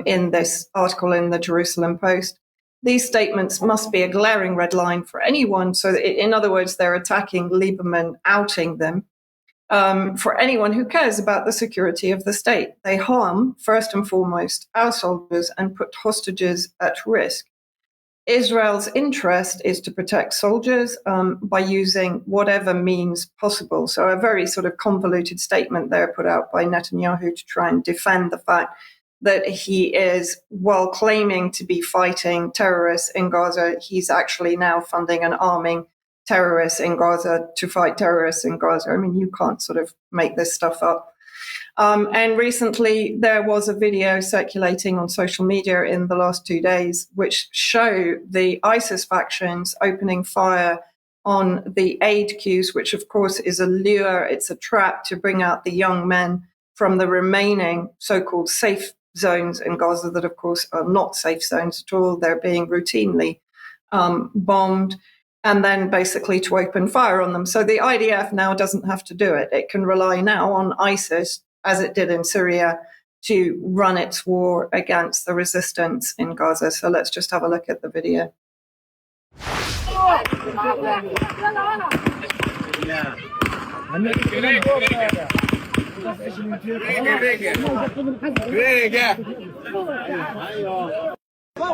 in this article in the Jerusalem Post? These statements must be a glaring red line for anyone. So in other words, they're attacking Lieberman, outing them. For anyone who cares about the security of the state. They harm, first and foremost, our soldiers and put hostages at risk. Israel's interest is to protect soldiers by using whatever means possible. So a very sort of convoluted statement there put out by Netanyahu to try and defend the fact that he is, while claiming to be fighting terrorists in Gaza, he's actually now funding and arming terrorists in Gaza to fight terrorists in Gaza. I mean, you can't sort of make this stuff up. And recently there was a video circulating on social media in the last 2 days, which show the ISIS factions opening fire on the aid queues, which of course is a lure, it's a trap to bring out the young men from the remaining so-called safe zones in Gaza that of course are not safe zones at all. They're being routinely bombed, and then basically to open fire on them. So the IDF now doesn't have to do it. It can rely now on ISIS, as it did in Syria, to run its war against the resistance in Gaza. So let's just have a look at the video.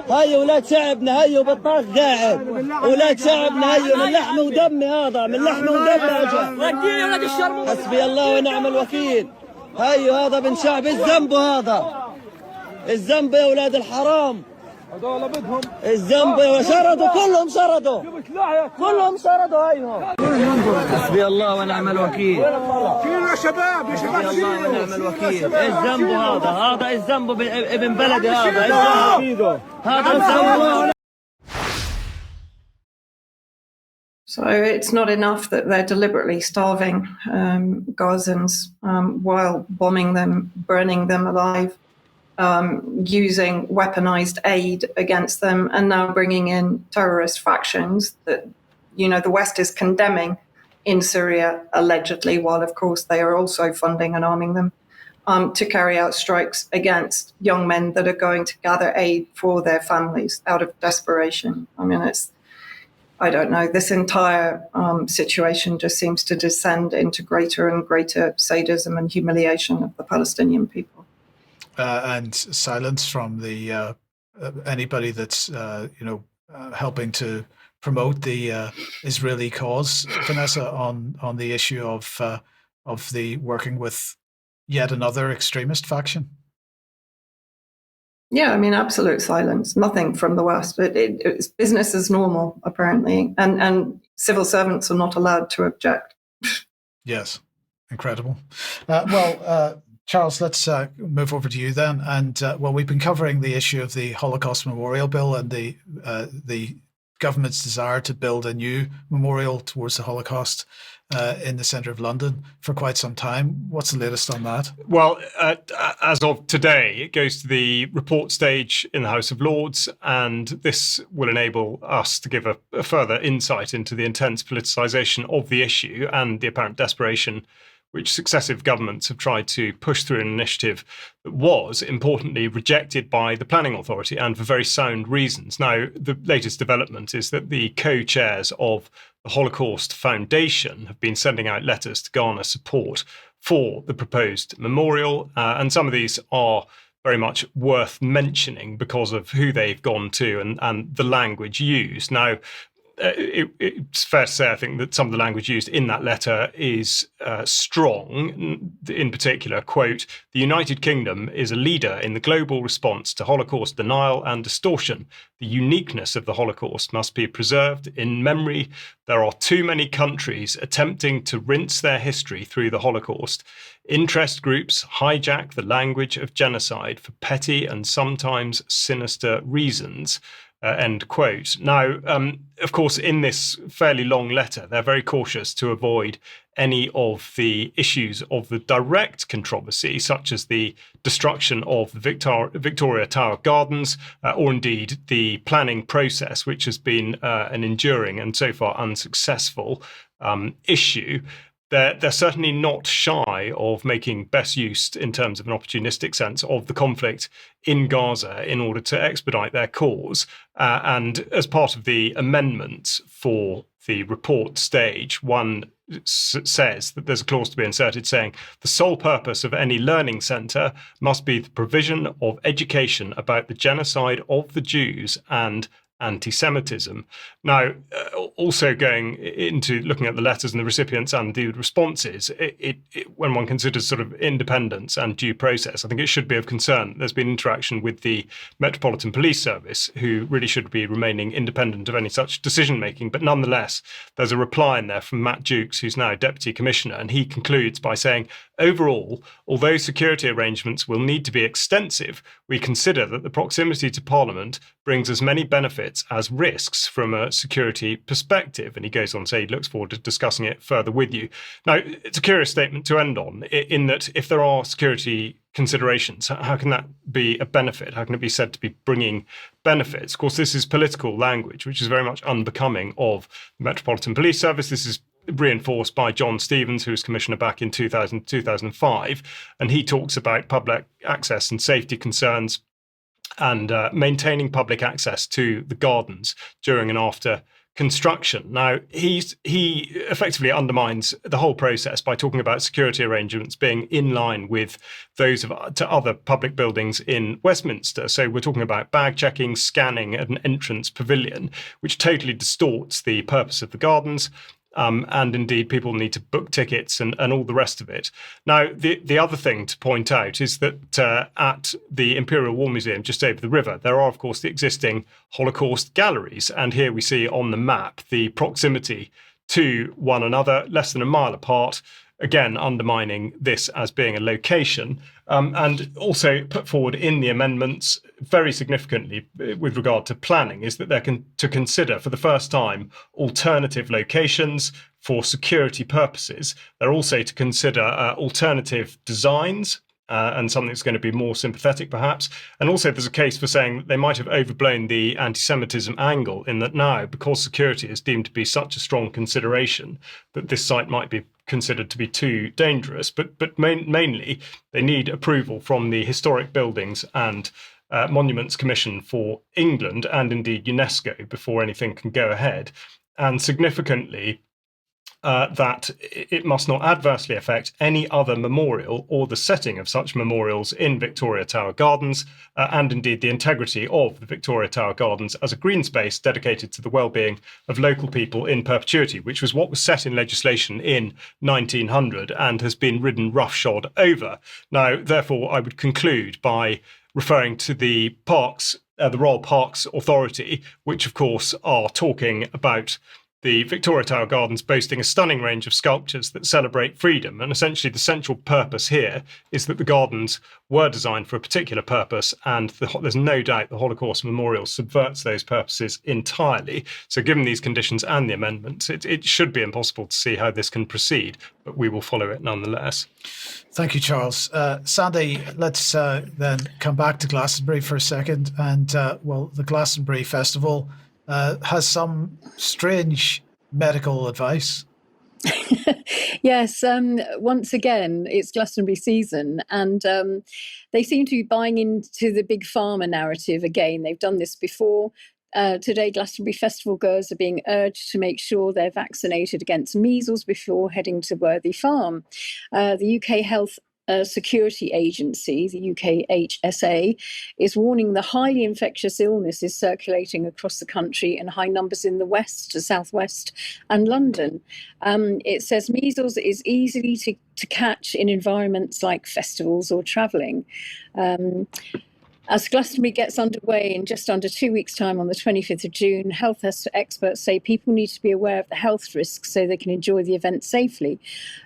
هاي ولاد شعبنا، هاي بطاط قاعد، ولاد شعبنا هاي من لحم ودم، هذا من لحم ودم اجا. حسبي الله ونعم الوكيل. هاي هذا من شعب الذنب، هذا الذنب يا ولاد الحرام. هذول بدهم الذنب، شردوا كلهم، شردوا كلهم، شردوا. هايهم حسبي الله ونعم الوكيل. يا شباب يا شباب، حسبي الله ونعم الوكيل. الذنب هذا الذنب ابن بلدي، هذا الذنب. So it's not enough that they're deliberately starving Gazans while bombing them, burning them alive. using weaponized aid against them, and now bringing in terrorist factions that, the West is condemning in Syria, allegedly, while, of course, they are also funding and arming them, to carry out strikes against young men that are going to gather aid for their families out of desperation. I mean, I don't know, this entire situation just seems to descend into greater and greater sadism and humiliation of the Palestinian people. And silence from the anybody that's helping to promote the Israeli cause, Vanessa, on the issue of the working with yet another extremist faction. Yeah, I mean, absolute silence. Nothing from the West. It's business as normal, apparently, and civil servants are not allowed to object. Yes, incredible. Charles, let's move over to you then. And we've been covering the issue of the Holocaust Memorial Bill and the government's desire to build a new memorial towards the Holocaust in the centre of London for quite some time. What's the latest on that? Well, as of today, it goes to the report stage in the House of Lords, and this will enable us to give a further insight into the intense politicisation of the issue and the apparent desperation which successive governments have tried to push through an initiative that was, importantly, rejected by the Planning Authority, and for very sound reasons. Now, the latest development is that the co-chairs of the Holocaust Foundation have been sending out letters to garner support for the proposed memorial, and some of these are very much worth mentioning because of who they've gone to and the language used. Now, it's fair to say, I think, that some of the language used in that letter is strong. In particular, quote, "The United Kingdom is a leader in the global response to Holocaust denial and distortion. The uniqueness of the Holocaust must be preserved in memory. There are too many countries attempting to rinse their history through the Holocaust. Interest groups hijack the language of genocide for petty and sometimes sinister reasons." End quote. Now, of course, in this fairly long letter, they're very cautious to avoid any of the issues of the direct controversy, such as the destruction of the Victoria Tower Gardens, or indeed the planning process, which has been an enduring and so far unsuccessful issue. They're certainly not shy of making best use, in terms of an opportunistic sense, of the conflict in Gaza in order to expedite their cause. And as part of the amendments for the report stage, one says that there's a clause to be inserted saying the sole purpose of any learning centre must be the provision of education about the genocide of the Jews and anti-Semitism. Now, also going into looking at the letters and the recipients and the responses, when one considers sort of independence and due process, I think it should be of concern. There's been interaction with the Metropolitan Police Service, who really should be remaining independent of any such decision-making. But nonetheless, there's a reply in there from Matt Jukes, who's now Deputy Commissioner, and he concludes by saying, overall, although security arrangements will need to be extensive, we consider that the proximity to Parliament brings as many benefits as risks from a security perspective. And he goes on to say he looks forward to discussing it further with you. Now, it's a curious statement to end on, in that if there are security considerations, how can that be a benefit? How can it be said to be bringing benefits? Of course, this is political language, which is very much unbecoming of the Metropolitan Police Service. This is reinforced by John Stevens, who was Commissioner back in 2005, and he talks about public access and safety concerns and maintaining public access to the gardens during and after construction. Now, he effectively undermines the whole process by talking about security arrangements being in line with those to other public buildings in Westminster. So we're talking about bag checking, scanning at an entrance pavilion, which totally distorts the purpose of the gardens. And indeed, people need to book tickets and all the rest of it. Now, the other thing to point out is that at the Imperial War Museum just over the river, there are, of course, the existing Holocaust galleries. And here we see on the map the proximity to one another, less than a mile apart, again undermining this as being a location. And also put forward in the amendments, very significantly with regard to planning, is that they're to consider for the first time alternative locations for security purposes. They're also to consider alternative designs and something that's going to be more sympathetic, perhaps. And also there's a case for saying that they might have overblown the anti-Semitism angle, in that now, because security is deemed to be such a strong consideration, that this site might be considered to be too dangerous. But mainly, they need approval from the Historic Buildings and Monuments Commission for England, and indeed UNESCO, before anything can go ahead. And significantly, that it must not adversely affect any other memorial or the setting of such memorials in Victoria Tower Gardens, and indeed the integrity of the Victoria Tower Gardens as a green space dedicated to the well-being of local people in perpetuity, which was what was set in legislation in 1900 and has been ridden roughshod over. Now, therefore, I would conclude by referring to the parks, the Royal Parks Authority, which of course are talking about the Victoria Tower Gardens boasting a stunning range of sculptures that celebrate freedom. And essentially the central purpose here is that the gardens were designed for a particular purpose, and there's no doubt the Holocaust Memorial subverts those purposes entirely. So given these conditions and the amendments, it should be impossible to see how this can proceed, but we will follow it nonetheless. Thank you, Charles. Sandi, let's then come back to Glastonbury for a second. And the Glastonbury Festival has some strange medical advice. Yes, once again, it's Glastonbury season, and they seem to be buying into the big pharma narrative again. They've done this before. Today, Glastonbury Festival goers are being urged to make sure they're vaccinated against measles before heading to Worthy Farm. The UK Health Security Agency, the UKHSA, is warning the highly infectious illness is circulating across the country in high numbers in the west, the southwest, and London. It says measles is easily to catch in environments like festivals or travelling. As Glastonbury gets underway in just under 2 weeks' time on the 25th of June, health experts say people need to be aware of the health risks so they can enjoy the event safely.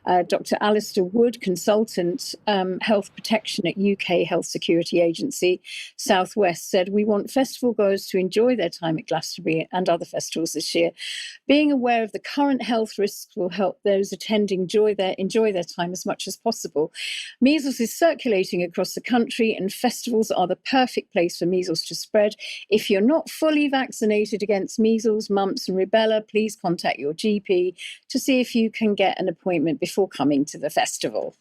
Dr. Alistair Wood, consultant health protection at UK Health Security Agency Southwest, said, "We want festival goers to enjoy their time at Glastonbury and other festivals this year. Being aware of the current health risks will help those attending enjoy their time as much as possible. Measles is circulating across the country, and festivals are the perfect place for measles to spread. If you're not fully vaccinated against measles, mumps and rubella, please contact your GP to see if you can get an appointment before coming to the festival."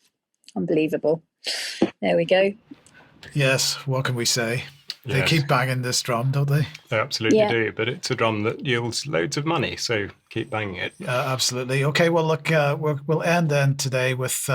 Unbelievable. There we go. Yes, what can we say? They Yes. keep banging this drum, don't they? They absolutely Yeah. do, but it's a drum that yields loads of money, so keep banging it. Absolutely. Okay, well, look, we'll end then today with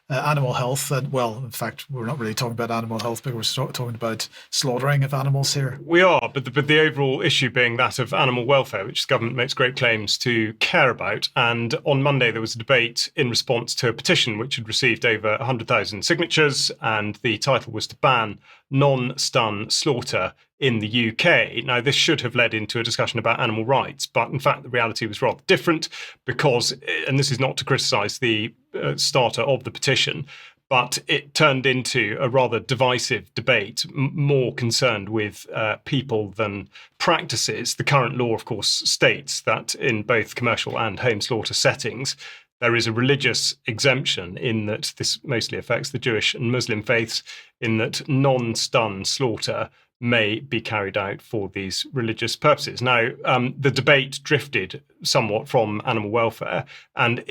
animal health. And, well, in fact, we're not really talking about animal health, but we're talking about slaughtering of animals here. We are, but the overall issue being that of animal welfare, which the government makes great claims to care about. And on Monday, there was a debate in response to a petition which had received over 100,000 signatures, and the title was to ban non-stun slaughter in the UK. Now, this should have led into a discussion about animal rights, but in fact, the reality was rather different because, and this is not to criticise the starter of the petition, but it turned into a rather divisive debate, more concerned with people than practices. The current law, of course, states that in both commercial and home slaughter settings, there is a religious exemption in that this mostly affects the Jewish and Muslim faiths, in that non-stun slaughter may be carried out for these religious purposes. Now, the debate drifted somewhat from animal welfare, and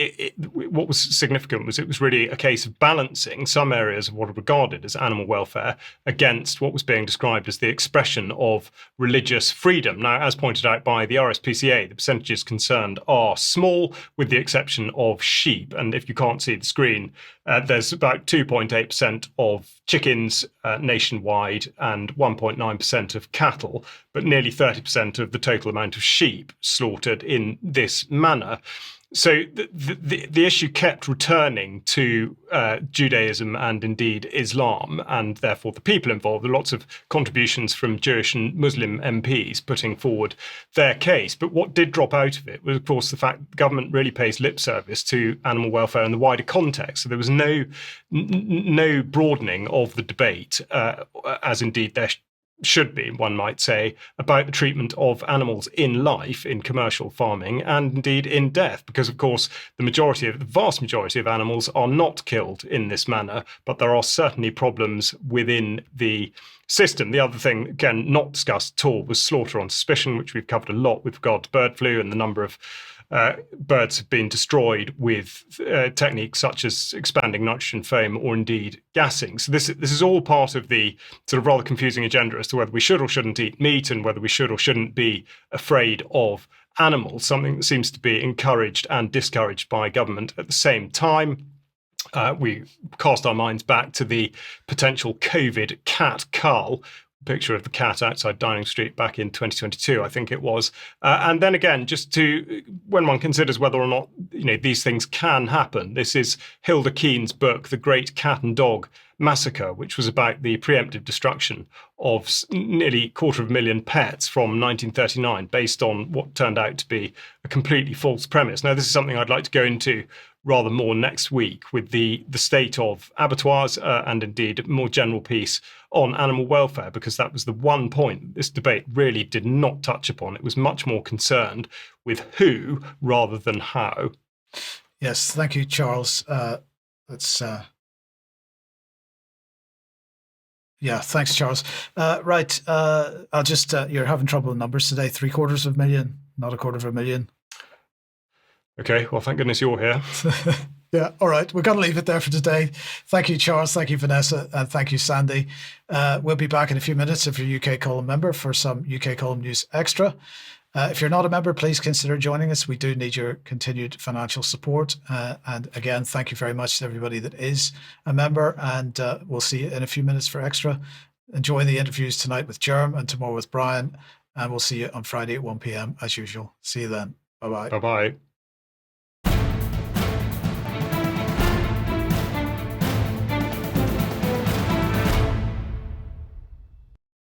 what was significant was it was really a case of balancing some areas of what are regarded as animal welfare against what was being described as the expression of religious freedom. Now, as pointed out by the RSPCA, the percentages concerned are small, with the exception of sheep. And if you can't see the screen, there's about 2.8% of chickens nationwide and 1.9% of cattle, but nearly 30% of the total amount of sheep slaughtered in this manner. So the issue kept returning to Judaism and indeed Islam, and therefore the people involved. There were lots of contributions from Jewish and Muslim MPs putting forward their case. But what did drop out of it was, of course, the fact that the government really pays lip service to animal welfare in the wider context. So there was no broadening of the debate, as indeed there should be, one might say, about the treatment of animals in life, in commercial farming, and indeed in death, because, of course, the vast majority of animals are not killed in this manner, but there are certainly problems within the system. The other thing, again, not discussed at all, was slaughter on suspicion, which we've covered a lot with regard to bird flu, and the number of birds have been destroyed with techniques such as expanding nitrogen foam or indeed gassing. So this is all part of the sort of rather confusing agenda as to whether we should or shouldn't eat meat and whether we should or shouldn't be afraid of animals, something that seems to be encouraged and discouraged by government at the same time. We cast our minds back to the potential COVID cat cull, picture of the cat outside Downing Street back in 2022, I think it was. And then again, just to, when one considers whether or not, these things can happen, this is Hilda Keen's book, The Great Cat and Dog Massacre, which was about the preemptive destruction of nearly 250,000 pets from 1939, based on what turned out to be a completely false premise. Now, this is something I'd like to go into rather more next week with the state of abattoirs and indeed a more general piece on animal welfare, because that was the one point this debate really did not touch upon. It was much more concerned with who rather than how. Yes, thank you, Charles. Thanks, Charles. Right, I'll just, you're having trouble with numbers today, 750,000, not 250,000. Okay, well, thank goodness you're here. Yeah, all right. We're going to leave it there for today. Thank you, Charles. Thank you, Vanessa. And thank you, Sandi. We'll be back in a few minutes if you're a UK Column member for some UK Column News Extra. If you're not a member, please consider joining us. We do need your continued financial support. And again, thank you very much to everybody that is a member. And we'll see you in a few minutes for Extra. Enjoy the interviews tonight with Jerm and tomorrow with Brian. And we'll see you on Friday at 1 p.m. as usual. See you then. Bye-bye. Bye-bye.